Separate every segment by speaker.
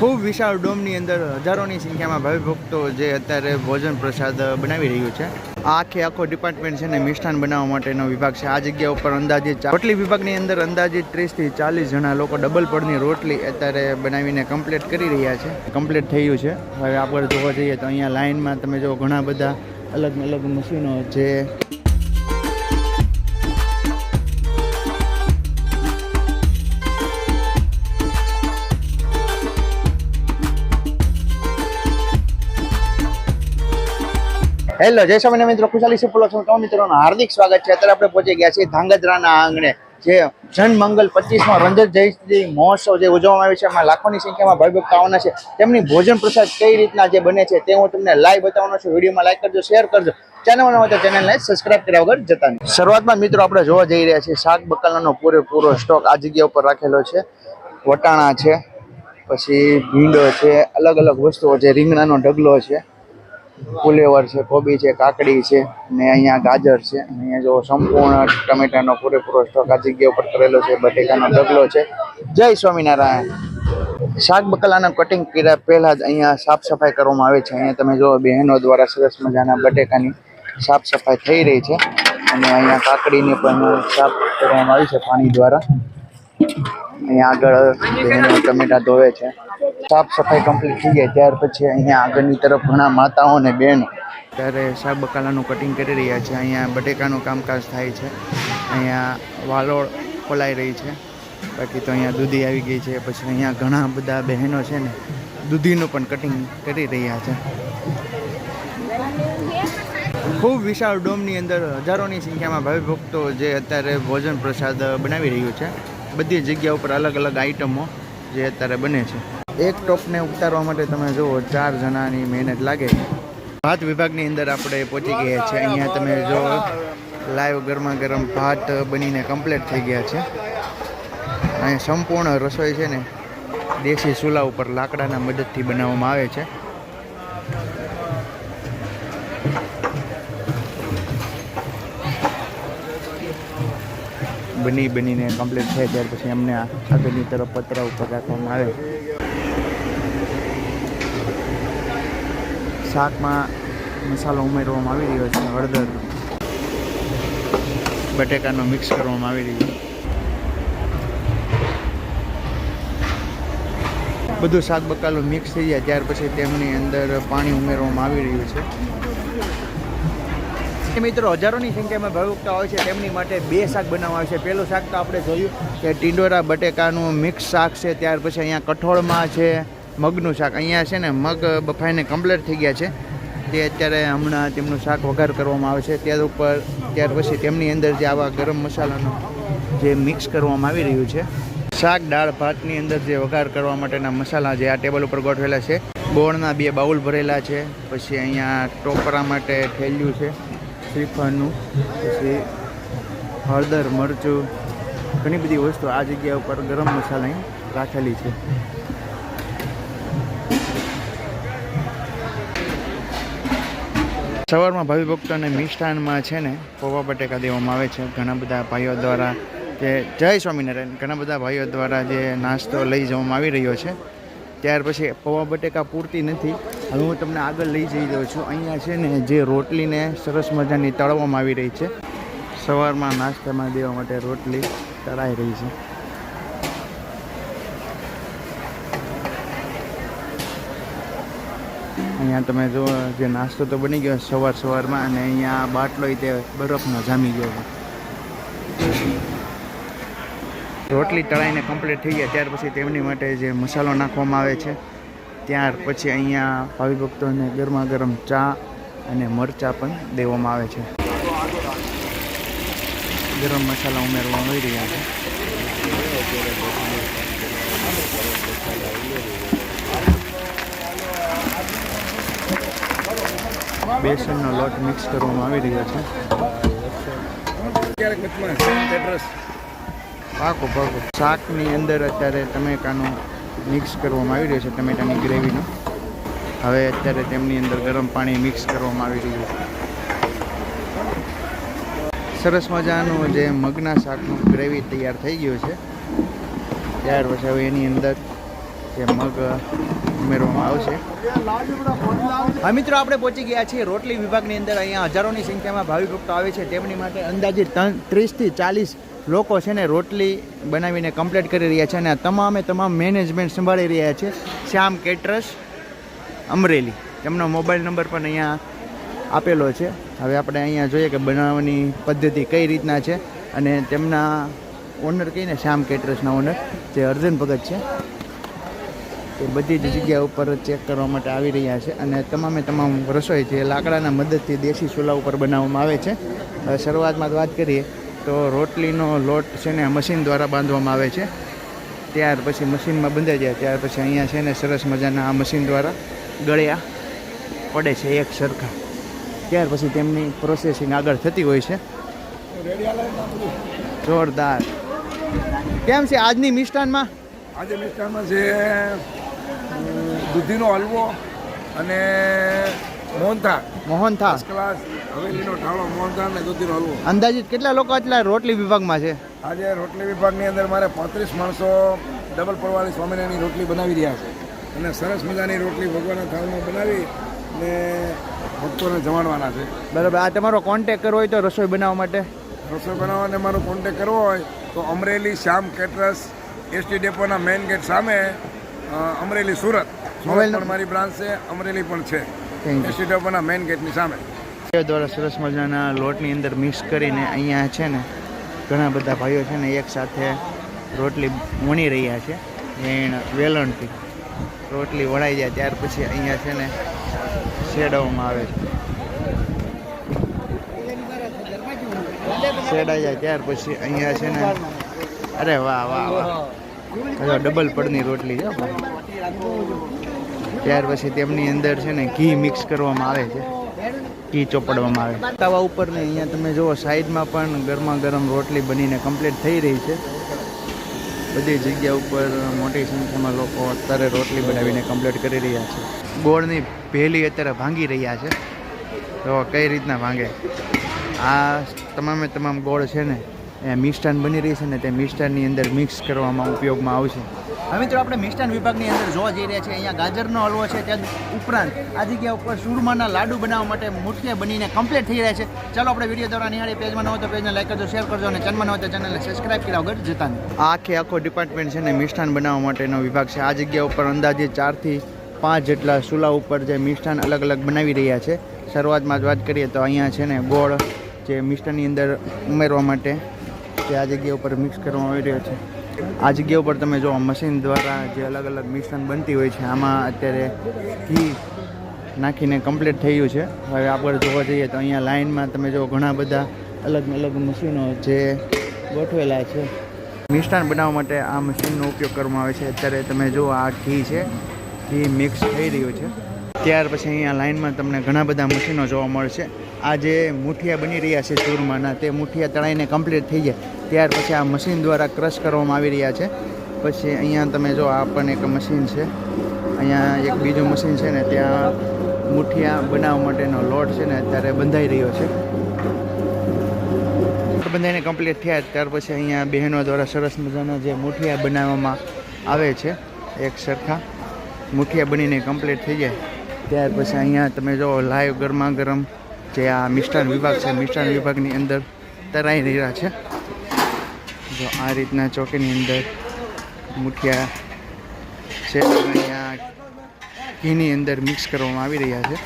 Speaker 1: ખૂબ વિશાળ ડોમની અંદર હજારોની સંખ્યામાં ભાવિ ભક્તો જે અત્યારે ભોજન પ્રસાદ બનાવી રહ્યું છે. આખો ડિપાર્ટમેન્ટ છે ને મિષ્ટાન બનાવવા માટેનો વિભાગ છે. આ જગ્યા ઉપર અંદાજિત રોટલી વિભાગની અંદર અંદાજિત 30 થી 40 જણા લોકો ડબલ પડની રોટલી અત્યારે બનાવીને કમ્પ્લીટ કરી રહ્યા છે. કમ્પ્લીટ થયું છે. હવે આપણે જોવા જઈએ તો અહીંયા લાઇનમાં તમે જો ઘણા બધા અલગ અલગ મશીનો જે હેલો જય સ્વામિનારાયણ મિત્રો, ખુશાલી સિપોલો છું. તો મિત્રોનું હાર્દિક સ્વાગત છે. અત્યારે આપણે પહોંચી ગયા છીએ ધાંગધ્રાના આંગણે જે જનમંગલ 25માં રંજન જયંતિ મહોત્સવ જે ઉજવવામાં આવે છે. એમાં લાખોની સંખ્યામાં ભાઈ ભક્તો આવવાના છે. તેમની ભોજન પ્રસાદ કઈ રીતના જે બને છે તે હું તમને લાઈવ બતાવવાનો છું. વિડીયોમાં લાઈક કરજો, શેર કરજો. ચેનલમાં નવા તો ચેનલને સબસ્ક્રાઇબ કર્યા વગર જતા નહીં. શરૂઆતમાં મિત્રો આપણે જોવા જઈ રહ્યા છીએ શાક બકાલાનો પૂરેપૂરો સ્ટોક આ જગ્યા ઉપર રાખેલો છે. વટાણા છે, પછી ભીંડો છે, અલગ અલગ વસ્તુઓ છે, રીંગણાનો ઢગલો છે, ફુલેવર છે, કોબી છે, કાકડી છે ને અહીંયા ગાજર છે. અહીંયા જો સંપૂર્ણ ટમેટાનો પૂરેપૂરો સ્ટોક આ જગ્યા ઉપર કરેલો છે. બટેકાનો ઢગલો છે. જય સ્વામિનારાયણ. શાક બકાલાના કટિંગ કર્યા પહેલા જ અહીંયા સાફ સફાઈ કરવામાં આવે છે. અહીંયા તમે જો બહેનો દ્વારા સરસ મજાના બટેકાની સાફ સફાઈ થઈ રહી છે અને અહીંયા કાકડીને પણ સાફ કરવામાં આવી છે પાણી દ્વારા. અહીંયા આગળ બહેનો ટમેટા ધોવે છે. સાફ સફાઈ કમ્પ્લીટ થઈ જાય ત્યાર પછી અહીંયા આગળની તરફ ઘણા માતાઓ અને બહેનો ત્યારે શાક બકાલાનું કટિંગ કરી રહ્યા છે. અહીંયા બટેકાનું કામકાજ થાય છે. અહીંયા વાલોળ ખોલાઈ રહી છે. બાકી તો અહીંયા દૂધી આવી ગઈ છે. પછી અહીંયા ઘણા બધા બહેનો છે ને દૂધીનું પણ કટિંગ કરી રહ્યા છે. ખૂબ વિશાળ ડોમની અંદર હજારોની સંખ્યામાં ભાવિ ભક્તો જે અત્યારે ભોજન પ્રસાદ બનાવી રહ્યું છે. બધી જગ્યા ઉપર અલગ અલગ આઈટમો જે અત્યારે બને છે. એક ટોપને ઉતારવા માટે તમે જુઓ 4 જણાની મહેનત લાગે. ભાત વિભાગની અંદર આપણે પહોંચી ગયા છે. અહીંયા તમે જો લાઈવ ગરમા ગરમ ભાત બનીને કમ્પ્લીટ થઈ ગયા છે. અહીંયા સંપૂર્ણ રસોઈ છે ને દેશી ચૂલા ઉપર લાકડાના મદદથી બનાવવામાં આવે છે. બનીને કમ્પ્લીટ થાય ત્યાર પછી અમને આગળની તરફ પતરા ઉપર રાખવામાં આવે. શાકમાં મસાલો ઉમેરવામાં આવી રહ્યો છે. હળદર, બટેકાનો મિક્સ કરવામાં આવી રહ્યો છે. બધું શાક બકાલું મિક્સ થઈ જાય ત્યાર પછી તેમની અંદર પાણી ઉમેરવામાં આવી રહ્યું છે. મિત્રો હજારોની સંખ્યામાં ભાવિકતા હોય છે. તેમની માટે 2 શાક બનાવવા આવે છે. પહેલું શાક તો આપણે જોયું કે ટીંડોરા બટેકાનું મિક્સ શાક છે. ત્યાર પછી અહીંયા કઠોળમાં છે મગનું શાક. અહીંયા છે ને મગ બફાઈને કમ્પ્લીટ થઈ ગયા છે. તે અત્યારે હમણાં તેમનું શાક વઘાર કરવામાં આવે છે. ત્યાર પછી તેમની અંદર જે આવા ગરમ મસાલાનો જે મિક્સ કરવામાં આવી રહ્યું છે. શાક દાળ ભાતની અંદર જે વઘાર કરવા માટેના મસાલા જે આ ટેબલ ઉપર ગોઠવેલા છે. ગોળના 2 બાઉલ ભરેલા છે. પછી અહીંયા ટોપરા માટે થેલિયું છે શ્રીફળનું. પછી હળદર, મરચું, ઘણી બધી વસ્તુ આ જગ્યા ઉપર ગરમ મસાલા રાખેલી છે. સવારમાં ભાવિ ભક્તોને મિષ્ટાનમાં છે ને પૌવા બટેકા દેવામાં આવે છે. ઘણા બધા ભાઈઓ દ્વારા જે જય સ્વામિનારાયણ ઘણા બધા ભાઈઓ દ્વારા જે નાસ્તો લઈ જવામાં આવી રહ્યો છે. ત્યાર પછી પૌવા બટેકા પૂરતી નથી. હવે હું તમને આગળ લઈ જઈ દઉં છું. અહીંયા છે ને જે રોટલીને સરસ મજાની તળવામાં આવી રહી છે. સવારમાં નાસ્તામાં દેવા માટે રોટલી તળાઈ રહી છે. અહીંયા તમે જો જે નાસ્તો તો બની ગયો સવારમાં અને અહીંયા બાટલો તે બરફનો જામી ગયો છે. રોટલી તળાઈને કમ્પ્લીટ થઈ ગયા ત્યાર પછી તેમની માટે જે મસાલો નાખવામાં આવે છે. ત્યાર પછી અહીંયા ભાવિ ભક્તોને ગરમા ગરમ ચા અને મરચાં પણ દેવામાં આવે છે. ગરમ મસાલા ઉમેરવામાં આવી રહ્યા છે. બેસનનો લોટ મિક્સ કરવામાં આવી રહ્યો છે. પાકો શાકની અંદર અત્યારે ટમેટાનું મિક્સ કરવામાં આવી રહ્યું છે. ટમેટાની ગ્રેવીનું હવે અત્યારે તેમની અંદર ગરમ પાણી મિક્સ કરવામાં આવી રહ્યું છે. સરસ મજાનું જે મગના શાકનું ગ્રેવી તૈયાર થઈ ગયું છે. ત્યાર પછી હવે એની અંદર જે મગ ઉમેરવામાં આવશે. હા મિત્રો, આપણે પહોંચી ગયા છીએ રોટલી વિભાગની અંદર. અહીંયા હજારોની સંખ્યામાં ભાવિ ભક્તો આવે છે. તેમની માટે અંદાજિત 30 થી 40 લોકો છે ને રોટલી બનાવીને કમ્પ્લીટ કરી રહ્યા છે અને તમામ મેનેજમેન્ટ સંભાળી રહ્યા છે. શ્યામ કેટરર્સ અમરેલી, તેમનો મોબાઈલ નંબર પણ અહીંયા આપેલો છે. હવે આપણે અહીંયા જોઈએ કે બનાવવાની પદ્ધતિ કઈ રીતના છે અને તેમના ઓનર કહીને શ્યામ કેટરર્સના ઓનર જે અર્જુન ભગત છે એ બધી જ જગ્યા ઉપર ચેક કરવા માટે આવી રહ્યા છે. અને તમામ રસોઈ જે લાકડાના મદદથી દેશી ચૂલા ઉપર બનાવવામાં આવે છે. હવે શરૂઆતમાં વાત કરીએ તો રોટલીનો લોટ છે ને મશીન દ્વારા બાંધવામાં આવે છે. ત્યાર પછી મશીનમાં બંધાઈ જાય ત્યાર પછી અહીંયા છે ને સરસ મજાના આ મશીન દ્વારા ગળ્યા પડે છે એક સરખા. ત્યાર પછી તેમની પ્રોસેસિંગ આગળ થતી હોય છે. જોરદાર. કેમ છે આજની મિષ્ટાનમાં?
Speaker 2: આજે મિષ્ટાનમાં છે દૂધીનો હલવો અને મોહનથાળ ક્લાસ હવેલીનો ઠાળો, મોહનથાળ અને દૂધીનો હલવો.
Speaker 1: અંદાજિત કેટલા લોકો આટલા રોટલી વિભાગમાં છે?
Speaker 2: આજે રોટલી વિભાગની અંદર મારે 35 માણસો ડબલ પડવાળી સ્વામિનારાયણની રોટલી બનાવી રહ્યા છે અને સરસ મજાની રોટલી ભગવાનના થાળમાં બનાવી અને ભક્તોને જમાડવાના છે.
Speaker 1: બરાબર. આ તમારો કોન્ટેક કરવો હોય તો રસોઈ બનાવવા માટે?
Speaker 2: રસોઈ બનાવવાને મારો કોન્ટેક કરવો હોય તો અમરેલી શ્યામ કેટરર્સ એસટી ડેપોના મેઇન ગેટ સામે, અમરેલી સુરત. મોબાઈલ પણ મારી બ્રાન્ચ છે, અમરેલી પણ છે, એસટી ડેપોના મેઇન ગેટની સામે.
Speaker 1: દ્વારા સરસ મજાના લોટની અંદર મિક્સ કરીને અહીંયા છે ને ઘણા બધા ભાઈઓ છે ને એક સાથે રોટલી વણી રહ્યા છે. વેલણથી રોટલી વણાઈ જાય ત્યાર પછી અહીંયા છે ને શેડવામાં આવે છે. શેડાઈ જાય ત્યાર પછી અહીંયા છે ને અરે વાહ વાહ વાહ, ડબલ પડની રોટલી છે. ત્યાર પછી તેમની અંદર છે ને ઘી મિક્સ કરવામાં આવે છે, ઘી ચોપડવામાં આવે. તવા ઉપર ને અહીંયા તમે જુઓ સાઈડમાં પણ ગરમા ગરમ રોટલી બનીને કમ્પ્લીટ થઈ રહી છે. બધી જગ્યા ઉપર મોટી સંખ્યામાં લોકો અત્યારે રોટલી બનાવીને કમ્પ્લીટ કરી રહ્યા છે. ગોળની ભેલી અત્યારે ભાંગી રહ્યા છે. તો કઈ રીતના ભાંગે? આ તમામ ગોળ છે ને એ મિષ્ટાન બની રહી છે ને તે મિષ્ટાનની અંદર મિક્સ કરવામાં ઉપયોગમાં આવશે. હવે મિત્રો આપણે મિષ્ટાન વિભાગની અંદર જોવા જઈ રહ્યા છીએ. અહીંયા ગાજરનો હલવો છે, ત્યાં ઉપરાંત આ જગ્યા ઉપર સુરમાના લાડુ બનાવવા માટે મુઠિયા બનીને કમ્પ્લીટ થઈ રહ્યા છે. ચાલો આપણે વિડીયો દ્વારા નિહાળી. પેજમાં ન હોય તો પેજને લાઈક કરજો, શેર કરજો અને ચેનલમાં ન હોય તો ચેનલને સબસ્ક્રાઈબ કર્યા વગર જતા નહીં. આખો ડિપાર્ટમેન્ટ છે ને મિષ્ટાન બનાવવા માટેનો વિભાગ છે. આ જગ્યા ઉપર અંદાજે 4 થી 5 જેટલા ચૂલા ઉપર જે મિષ્ટાન અલગ અલગ બનાવી રહ્યા છે. શરૂઆતમાં જ વાત કરીએ તો અહીંયા છે ને ગોળ જે મિષ્ટાનની અંદર ઉમેરવા માટે જે આ જગ્યા ઉપર મિક્સ કરવામાં આવી રહ્યો છે. આ જગ્યા ઉપર તમે જો મશીન દ્વારા જે અલગ અલગ મિશ્રણ બનતી હોય છે આમાં અત્યારે ઘી નાખીને કમ્પ્લીટ થઈ ગયું છે. હવે આગળ જોવા જઈએ તો અહીંયા લાઇનમાં તમે જો ઘણા બધા અલગ મશીનો જે ગોઠવેલા છે. મિષ્ટાન બનાવવા માટે આ મશીનનો ઉપયોગ કરવામાં આવે છે. અત્યારે તમે જો આ ઘી છે, ઘી મિક્સ થઈ રહ્યું છે. ત્યાર પછી અહીંયા લાઇનમાં તમને ઘણા બધા મશીનો જોવા મળશે. આ જે મુઠિયા બની રહ્યા છે ચૂરમાના, તે મુઠિયા તળાઈને કમ્પ્લીટ થઈ જાય ત્યાર પછી આ મશીન દ્વારા ક્રશ કરવામાં આવી રહ્યા છે. પછી અહીંયા તમે જો આ પણ એક મશીન છે. અહીંયા એક બીજું મશીન છે ને ત્યાં મુઠિયા બનાવવા માટેનો લોટ છે ને અત્યારે બંધાઈ રહ્યો છે. બંધાઈને કમ્પ્લીટ થયા ત્યાર પછી અહીંયા બહેનો દ્વારા સરસ મજાના જે મુઠિયા બનાવવામાં આવે છે, એક સરખા મુઠિયા બનીને કમ્પ્લીટ થઈ જાય ત્યાર પછી અહીંયા તમે જો લાઈવ ગરમા ગરમ જે આ મિષ્ટાન વિભાગ છે, મિષ્ટાન વિભાગની અંદર તરાઈ રહ્યા છે. જો આ રીતના ચોકીની અંદર મુઠિયા છે, અહીંયા ઘીની અંદર મિક્સ કરવામાં આવી રહ્યા છે.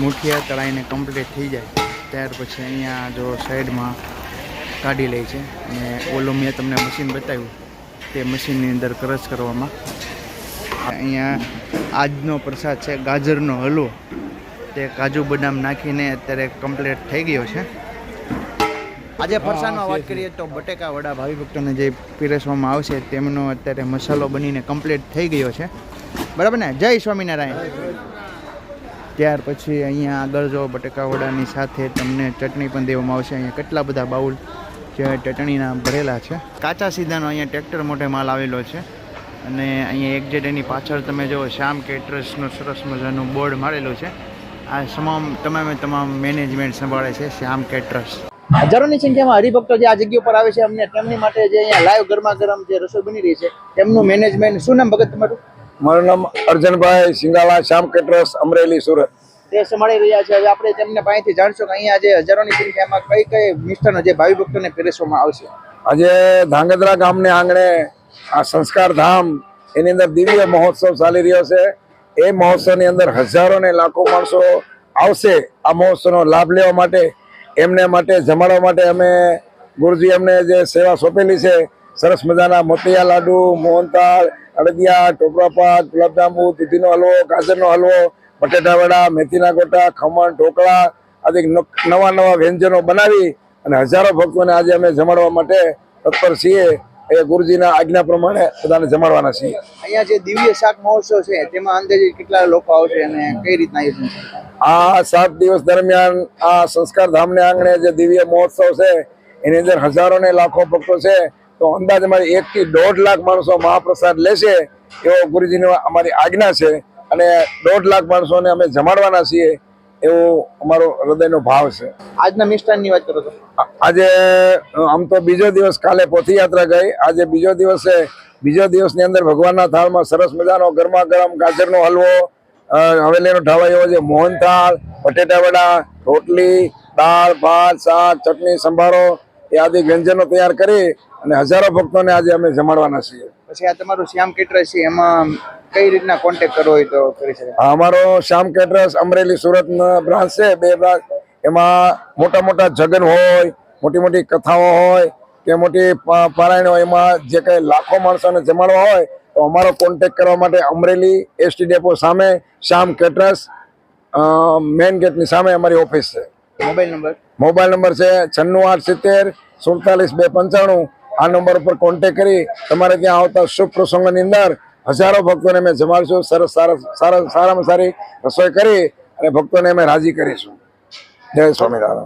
Speaker 1: મુઠિયા તળાઈને કમ્પ્લીટ થઈ જાય ત્યાર પછી અહીંયા જો સાઈડમાં કાઢી લે છે અને ઓલું મેં તમને મશીન બતાવ્યું તે મશીનની અંદર ક્રશ કરવામાં. અહીંયા આજનો પ્રસાદ છે ગાજરનો હલવો, તે કાજુ બદામ નાખીને અત્યારે કમ્પ્લીટ થઈ ગયો છે. આજે ફરસાણમાં વાત કરીએ તો બટેકા વડા ભાવિ ભક્તોને જે પીરસવામાં આવશે તેમનો અત્યારે મસાલો બનીને કમ્પ્લીટ થઈ ગયો છે. બરાબર ને? જય સ્વામિનારાયણ. ત્યાર પછી અહીંયા આગળ જો બટેકા વડાની સાથે તમને ચટણી પણ દેવામાં આવશે. અહીંયા કેટલા બધા બાઉલ જે ચટણીના ભરેલા છે. કાચા સીધાનો અહીંયા ટ્રેક્ટર મોટે માલ આવેલો છે અને અહીંયા એક્ઝેટ એની પાછળ તમે જો શ્યામ કેટરર્સનું સરસ મજાનું બોર્ડ મારેલું છે. આ તમામ મેનેજમેન્ટ સંભાળે છે શ્યામ કેટરર્સ. હજારોની સંખ્યામાં હરિભક્તો જે આ જગ્યા પર આવે છે અમને તેમની માટે જે અહીંયા લાઈવ ગરમા ગરમ જે રસોઈ બની રહી છે તેમનું મેનેજમેન્ટ શું નામ ભગત તમારું?
Speaker 2: મારું નામ અર્જનભાઈ સિંગાલા, શ્યામ કેટરર્સ, અમરેલી, સુરત.
Speaker 1: તે સંભાળી રહ્યા છે. હવે આપણે તેમના પાસેથી જાણશું કે અહીંયા જે હજારોની સંખ્યામાં કઈ કઈ મિષ્ટાનો જે ભાવિ ભક્તોને પીરસવામાં આવશે.
Speaker 2: આજે ધાંગધ્રા ગામને આંગણે આ સંસ્કાર ધામ એની અંદર દિવ્ય મહોત્સવ ચાલી રહ્યો છે. એ મહોત્સવની અંદર હજારો ને લાખો માણસો આવશે આ મહોત્સવનો લાભ લેવા માટે. એમને માટે જમાડવા માટે અમે ગુરુજી અમને જે સેવા સોંપેલી છે, સરસ મજાના મોતિયા લાડુ, મોહનથાળ, અડદિયા, ટોપરાપાક, ગુલાબજાંબુ, દૂધીનો હલવો, ગાજરનો હલવો, બટેટા વડા, મેથીના ગોટા, ખમણ, ઢોકળા આદિ નવા નવા વ્યંજનો બનાવી અને હજારો ભક્તોને આજે અમે જમાડવા માટે તત્પર છીએ. એ ગુરુજીના આજ્ઞા પ્રમાણે બધાને જમાડવાના છીએ.
Speaker 1: અહીંયા જે દિવ્ય શાક મહોત્સવ છે તેમાં અંદાજે કેટલા લોકો આવશે અને કઈ રીતના આયોજન છે?
Speaker 2: આ 7 દિવસ દરમિયાન આ સંસ્કાર ધામને આંગણે જે દિવ્ય મહોત્સવ છે એની અંદર હજારો ને લાખો ભક્તો છે. તો અંદાજે અમારી 1 થી 1.5 લાખ માણસો મહાપ્રસાદ લેશે એવો ગુરુજીની અમારી આજ્ઞા છે અને 1.5 લાખ માણસોને અમે જમાડવાના છીએ એવો અમારો હૃદયનો ભાવ છે.
Speaker 1: આજના મિષ્ટાનની વાત કરો તો
Speaker 2: આજે આમ તો બીજો દિવસ, કાલે પોથીયાત્રા ગઈ, આજે બીજો દિવસ છે. બીજો દિવસની અંદર ભગવાનના થાળમાં સરસ મજાનો ગરમા ગરમ ગાજરનો હલવો, હવેલીનો ઢાવા એવો જે મોહનથાળ, બટેટા વડા, રોટલી, દાળ, ભાત, શાક, ચટણી, સંભારો એ આદિ વ્યંજનો તૈયાર કરી અને હજારો ભક્તોને આજે અમે જમાડવાના છીએ.
Speaker 1: પછી આ તમારું શ્યામ કેટરર્સ છે એમાં કઈ રીતના કોન્ટેક્ટ કરવો હોય તો કરી શકાય?
Speaker 2: અમારો શ્યામ કેટરર્સ અમરેલી સુરત બ્રાન્ચ છે, 2 બ્રાન્ચ. એમાં મોટા મોટા જગન હોય, મોટી મોટી કથાઓ હોય કે મોટી પારાયણ હોય, એમાં જે કંઈ લાખો માણસોને જમાડવા હોય તો અમારો કોન્ટેક્ટ કરવા માટે અમરેલી એસટી ડેપો સામે શ્યામ કેટરર્સ મેઇન ગેટની સામે અમારી ઓફિસ છે. મોબાઈલ નંબર છે 96 870 47 295. આ નંબર ઉપર કોન્ટેક્ટ કરી તમારે ત્યાં આવતા શુભ પ્રસંગોની અંદર હજારો ભક્તોને અમે જમાડશું. સારામાં સારી રસોઈ કરી અને ભક્તોને અમે રાજી કરીશું. જય સ્વામિનારાયણ.